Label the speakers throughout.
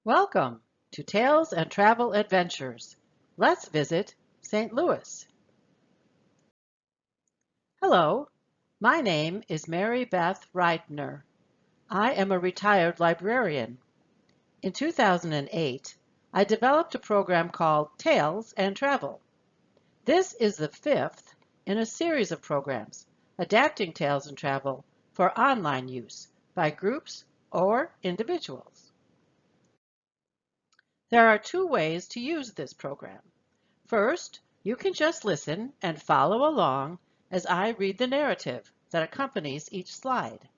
Speaker 1: Welcome to Tales and Travel Adventures. Let's visit St. Louis. Hello, my name is Mary Beth Reitner. I am a retired librarian. In 2008, I developed a program called Tales and Travel. This is the fifth in a series of programs adapting Tales and Travel for online use by groups or individuals. There are two ways to use this program. First, you can just listen and follow along as I read the narrative that accompanies each slide.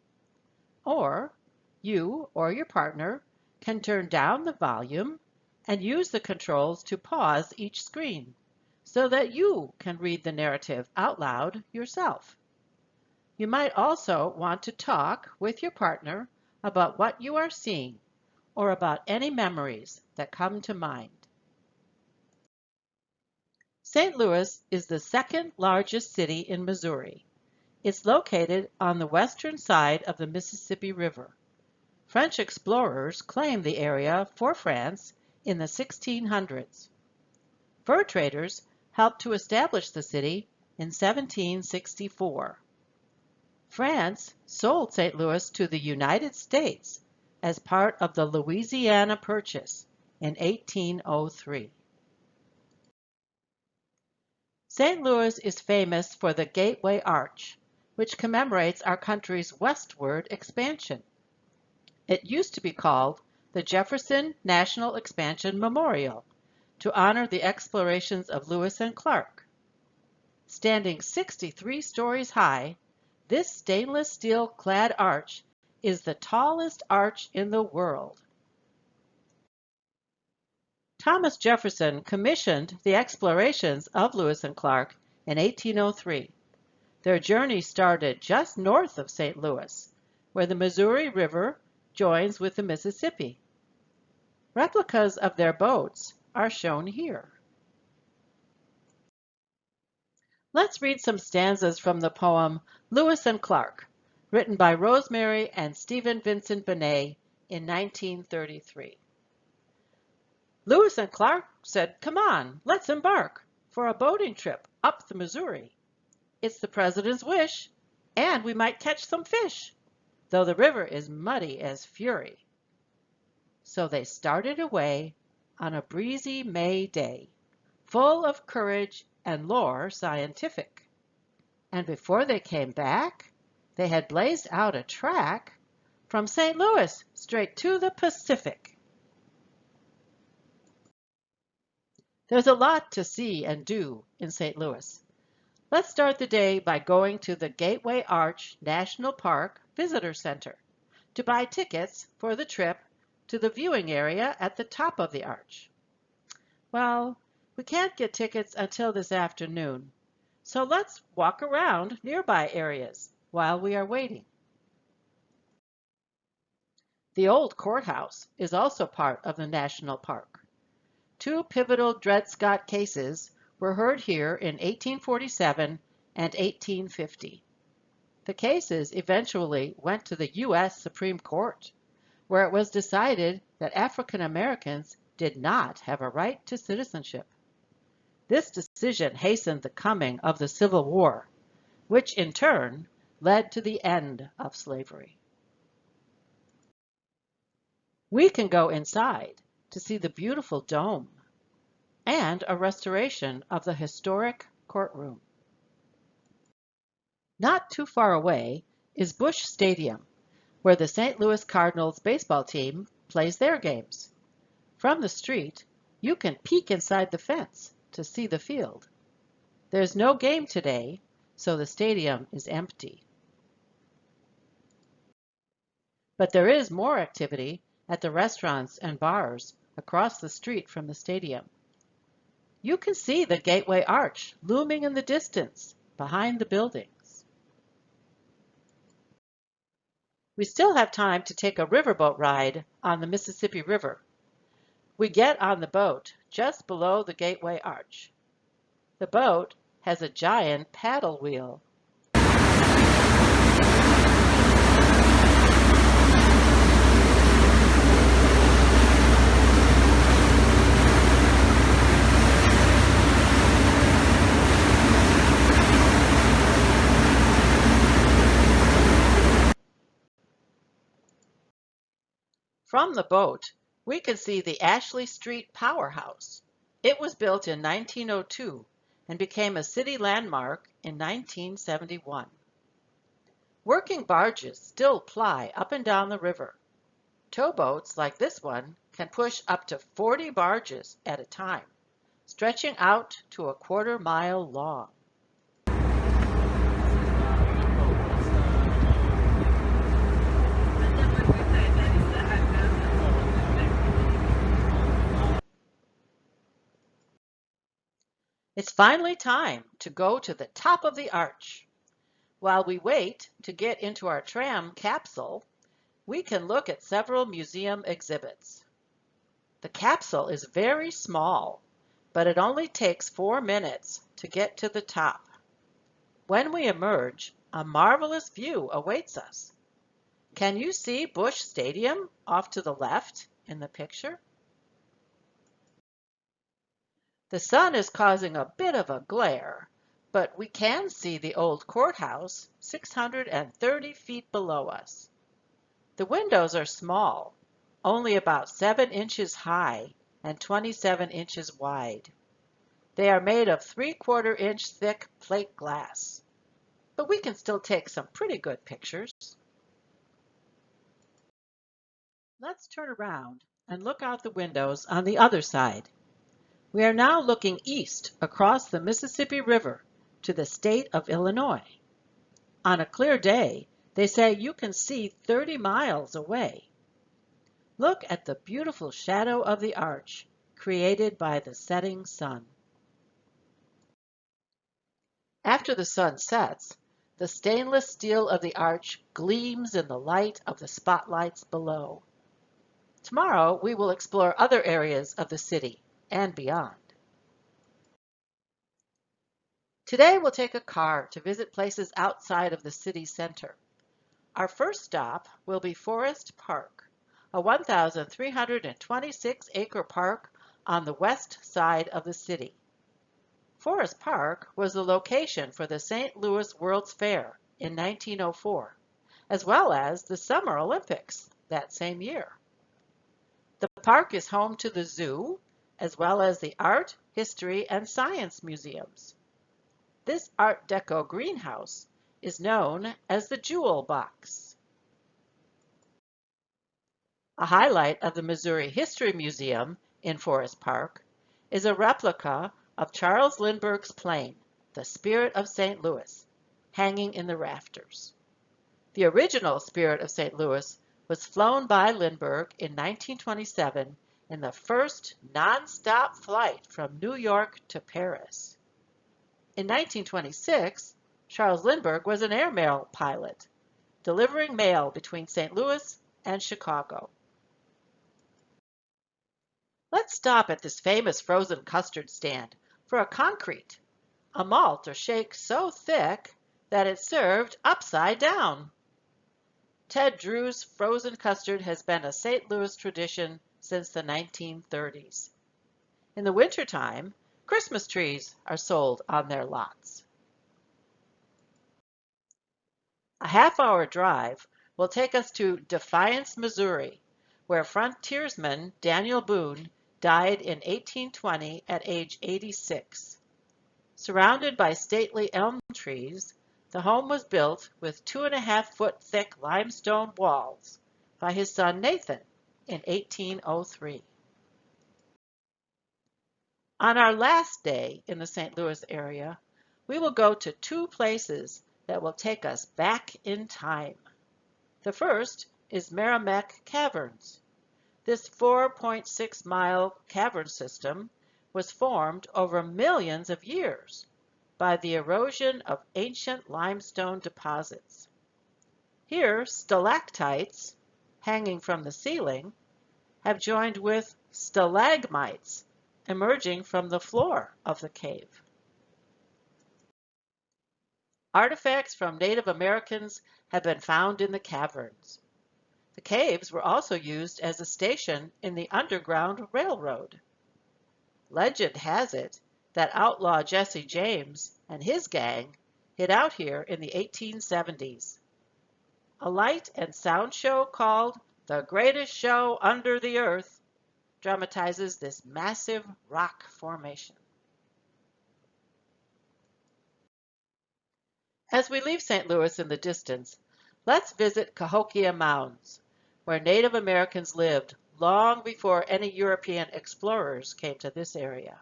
Speaker 1: Or, you or your partner can turn down the volume and use the controls to pause each screen so that you can read the narrative out loud yourself. You might also want to talk with your partner about what you are seeing or about any memories that come to mind. St. Louis is the second largest city in Missouri. It's located on the western side of the Mississippi River. French explorers claimed the area for France in the 1600s. Fur traders helped to establish the city in 1764. France sold St. Louis to the United States as part of the Louisiana Purchase in 1803. St. Louis is famous for the Gateway Arch, which commemorates our country's westward expansion. It used to be called the Jefferson National Expansion Memorial to honor the explorations of Lewis and Clark. Standing 63 stories high, this stainless steel clad arch is the tallest arch in the world. Thomas Jefferson commissioned the explorations of Lewis and Clark in 1803. Their journey started just north of St. Louis, where the Missouri River joins with the Mississippi. Replicas of their boats are shown here. Let's read some stanzas from the poem Lewis and Clark, written by Rosemary and Stephen Vincent Benet in 1933. Lewis and Clark said, "Come on, let's embark for a boating trip up the Missouri. It's the president's wish, and we might catch some fish, though the river is muddy as fury." So they started away on a breezy May day, full of courage and lore scientific. And before they came back, they had blazed out a track from St. Louis straight to the Pacific. There's a lot to see and do in St. Louis. Let's start the day by going to the Gateway Arch National Park Visitor Center to buy tickets for the trip to the viewing area at the top of the arch. Well, we can't get tickets until this afternoon, so let's walk around nearby areas while we are waiting. The old courthouse is also part of the national park. Two pivotal Dred Scott cases were heard here in 1847 and 1850. The cases eventually went to the U.S. Supreme Court, where it was decided that African Americans did not have a right to citizenship. This decision hastened the coming of the Civil War, which in turn led to the end of slavery. We can go inside to see the beautiful dome and a restoration of the historic courtroom. Not too far away is Busch Stadium, where the St. Louis Cardinals baseball team plays their games. From the street, you can peek inside the fence to see the field. There's no game today, so the stadium is empty. But there is more activity at the restaurants and bars across the street from the stadium. You can see the Gateway Arch looming in the distance behind the buildings. We still have time to take a riverboat ride on the Mississippi River. We get on the boat just below the Gateway Arch. The boat has a giant paddle wheel. From the boat, we can see the Ashley Street Powerhouse. It was built in 1902 and became a city landmark in 1971. Working barges still ply up and down the river. Towboats like this one can push up to 40 barges at a time, stretching out to a quarter-mile long. It's finally time to go to the top of the arch. While we wait to get into our tram capsule, we can look at several museum exhibits. The capsule is very small, but it only takes 4 minutes to get to the top. When we emerge, a marvelous view awaits us. Can you see Busch Stadium off to the left in the picture? The sun is causing a bit of a glare, but we can see the old courthouse 630 feet below us. The windows are small, only about 7 inches high and 27 inches wide. They are made of 3/4-inch thick plate glass, but we can still take some pretty good pictures. Let's turn around and look out the windows on the other side. We are now looking east across the Mississippi River to the state of Illinois. On a clear day, they say you can see 30 miles away. Look at the beautiful shadow of the arch created by the setting sun. After the sun sets, the stainless steel of the arch gleams in the light of the spotlights below. Tomorrow, we will explore other areas of the city and beyond. Today, we'll take a car to visit places outside of the city center. Our first stop will be Forest Park, a 1,326-acre park on the west side of the city. Forest Park was the location for the St. Louis World's Fair in 1904, as well as the Summer Olympics that same year. The park is home to the zoo, as well as the Art, History, and Science museums. This Art Deco greenhouse is known as the Jewel Box. A highlight of the Missouri History Museum in Forest Park is a replica of Charles Lindbergh's plane, the Spirit of St. Louis, hanging in the rafters. The original Spirit of St. Louis was flown by Lindbergh in 1927 in the first non-stop flight from New York to Paris. In 1926, Charles Lindbergh was an airmail pilot, delivering mail between St. Louis and Chicago. Let's stop at this famous frozen custard stand for a concrete, a malt or shake so thick that it's served upside down. Ted Drew's frozen custard has been a St. Louis tradition since the 1930s. In the wintertime, Christmas trees are sold on their lots. A half-hour drive will take us to Defiance, Missouri, where frontiersman Daniel Boone died in 1820 at age 86. Surrounded by stately elm trees, the home was built with 2.5-foot thick limestone walls by his son Nathan in 1803. On our last day in the St. Louis area, we will go to 2 places that will take us back in time. The first is Merrimack Caverns. This 4.6-mile cavern system was formed over millions of years by the erosion of ancient limestone deposits. Here, stalactites, hanging from the ceiling, have joined with stalagmites emerging from the floor of the cave. Artifacts from Native Americans have been found in the caverns. The caves were also used as a station in the Underground Railroad. Legend has it that outlaw Jesse James and his gang hid out here in the 1870s. A light and sound show called The greatest show under the earth dramatizes this massive rock formation. As we leave St. Louis in the distance, let's visit Cahokia Mounds, where Native Americans lived long before any European explorers came to this area.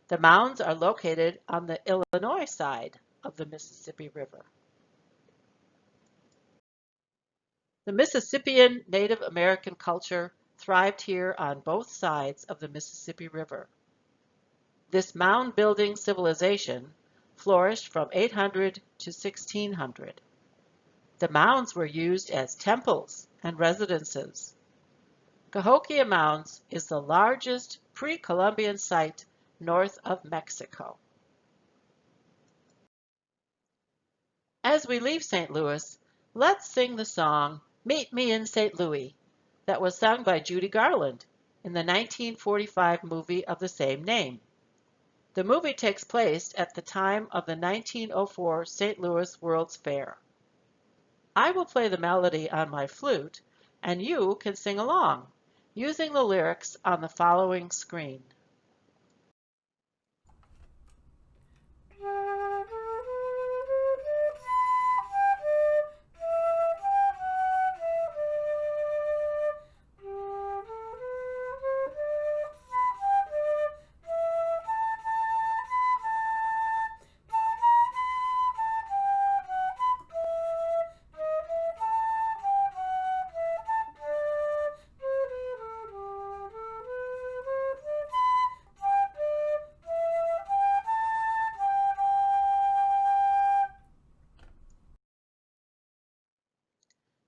Speaker 1: The mounds are located on the Illinois side of the Mississippi River. The Mississippian Native American culture thrived here on both sides of the Mississippi River. This mound-building civilization flourished from 800 to 1600. The mounds were used as temples and residences. Cahokia Mounds is the largest pre-Columbian site north of Mexico. As we leave St. Louis, let's sing the song Meet Me in St. Louis that was sung by Judy Garland in the 1945 movie of the same name. The movie takes place at the time of the 1904 St. Louis World's Fair. I will play the melody on my flute, and you can sing along, using the lyrics on the following screen.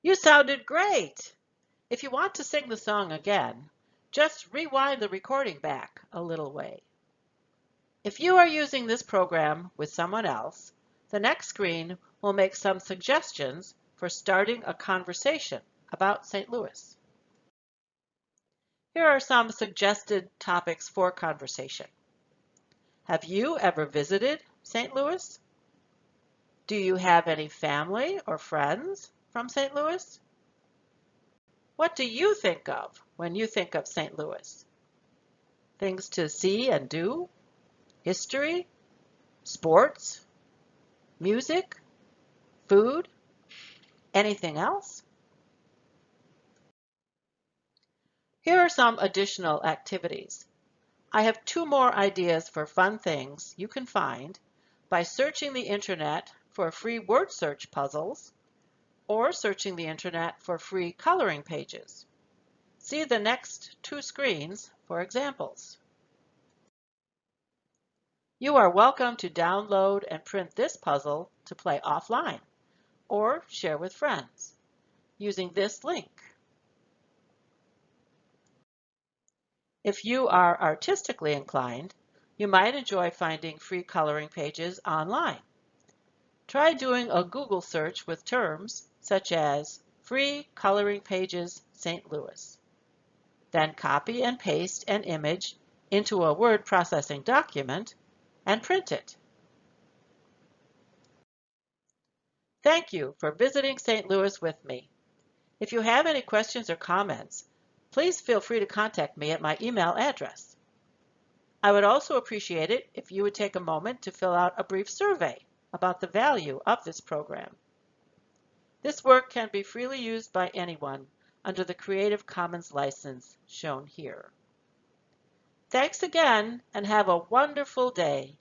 Speaker 1: You sounded great! If you want to sing the song again, just rewind the recording back a little way. If you are using this program with someone else, the next screen will make some suggestions for starting a conversation about St. Louis. Here are some suggested topics for conversation. Have you ever visited St. Louis? Do you have any family or friends from St. Louis? What do you think of when you think of St. Louis? Things to see and do? History? Sports? Music? Food? Anything else? Here are some additional activities. I have 2 more ideas for fun things you can find by searching the internet for free word search puzzles or searching the internet for free coloring pages. See the next 2 screens for examples. You are welcome to download and print this puzzle to play offline or share with friends using this link. If you are artistically inclined, you might enjoy finding free coloring pages online. Try doing a Google search with terms such as Free Coloring Pages St. Louis. Then copy and paste an image into a word processing document and print it. Thank you for visiting St. Louis with me. If you have any questions or comments, please feel free to contact me at my email address. I would also appreciate it if you would take a moment to fill out a brief survey about the value of this program. This work can be freely used by anyone under the Creative Commons license shown here. Thanks again and have a wonderful day.